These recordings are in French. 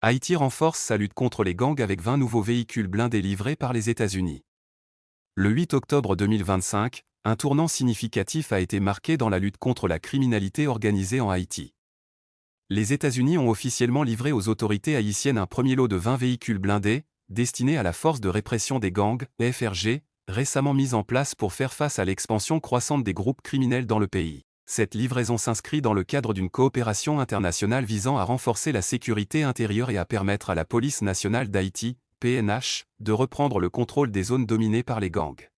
Haïti renforce sa lutte contre les gangs avec 20 nouveaux véhicules blindés livrés par les États-Unis. Le 8 octobre 2025, un tournant significatif a été marqué dans la lutte contre la criminalité organisée en Haïti. Les États-Unis ont officiellement livré aux autorités haïtiennes un premier lot de 20 véhicules blindés, destinés à la Force de répression des gangs, FRG, récemment mise en place pour faire face à l'expansion croissante des groupes criminels dans le pays. Cette livraison s'inscrit dans le cadre d'une coopération internationale visant à renforcer la sécurité intérieure et à permettre à la Police nationale d'Haïti, PNH, de reprendre le contrôle des zones dominées par les gangs.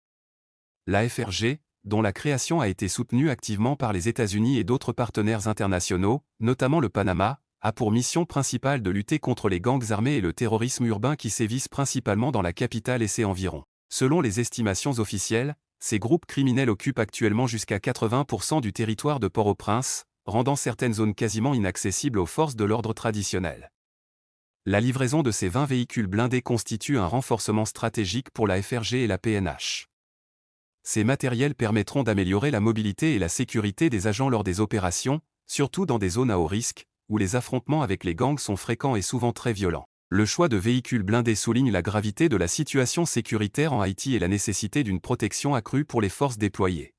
La FRG, dont la création a été soutenue activement par les États-Unis et d'autres partenaires internationaux, notamment le Panama, a pour mission principale de lutter contre les gangs armés et le terrorisme urbain qui sévissent principalement dans la capitale et ses environs. Selon les estimations officielles, ces groupes criminels occupent actuellement jusqu'à 80% du territoire de Port-au-Prince, rendant certaines zones quasiment inaccessibles aux forces de l'ordre traditionnelles. La livraison de ces 20 véhicules blindés constitue un renforcement stratégique pour la FRG et la PNH. Ces matériels permettront d'améliorer la mobilité et la sécurité des agents lors des opérations, surtout dans des zones à haut risque, où les affrontements avec les gangs sont fréquents et souvent très violents. Le choix de véhicules blindés souligne la gravité de la situation sécuritaire en Haïti et la nécessité d'une protection accrue pour les forces déployées.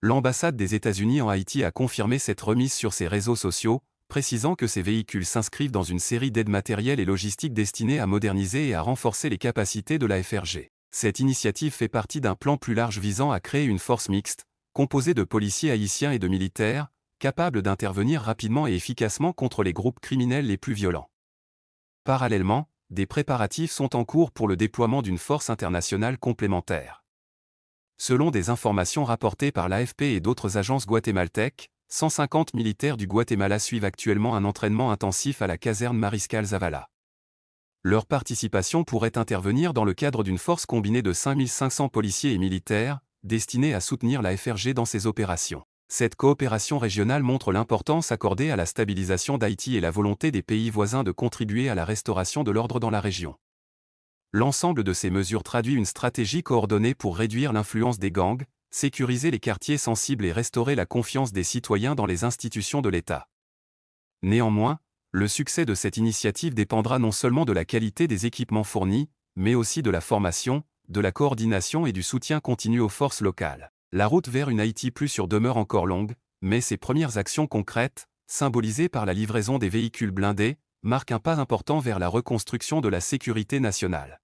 L'ambassade des États-Unis en Haïti a confirmé cette remise sur ses réseaux sociaux, précisant que ces véhicules s'inscrivent dans une série d'aides matérielles et logistiques destinées à moderniser et à renforcer les capacités de la FRG. Cette initiative fait partie d'un plan plus large visant à créer une force mixte, composée de policiers haïtiens et de militaires, capables d'intervenir rapidement et efficacement contre les groupes criminels les plus violents. Parallèlement, des préparatifs sont en cours pour le déploiement d'une force internationale complémentaire. Selon des informations rapportées par l'AFP et d'autres agences guatémaltèques, 150 militaires du Guatemala suivent actuellement un entraînement intensif à la caserne Mariscal Zavala. Leur participation pourrait intervenir dans le cadre d'une force combinée de 5500 policiers et militaires, destinée à soutenir la FRG dans ses opérations. Cette coopération régionale montre l'importance accordée à la stabilisation d'Haïti et la volonté des pays voisins de contribuer à la restauration de l'ordre dans la région. L'ensemble de ces mesures traduit une stratégie coordonnée pour réduire l'influence des gangs, sécuriser les quartiers sensibles et restaurer la confiance des citoyens dans les institutions de l'État. Néanmoins, le succès de cette initiative dépendra non seulement de la qualité des équipements fournis, mais aussi de la formation, de la coordination et du soutien continu aux forces locales. La route vers une Haïti plus sûre demeure encore longue, mais ces premières actions concrètes, symbolisées par la livraison des véhicules blindés, marquent un pas important vers la reconstruction de la sécurité nationale.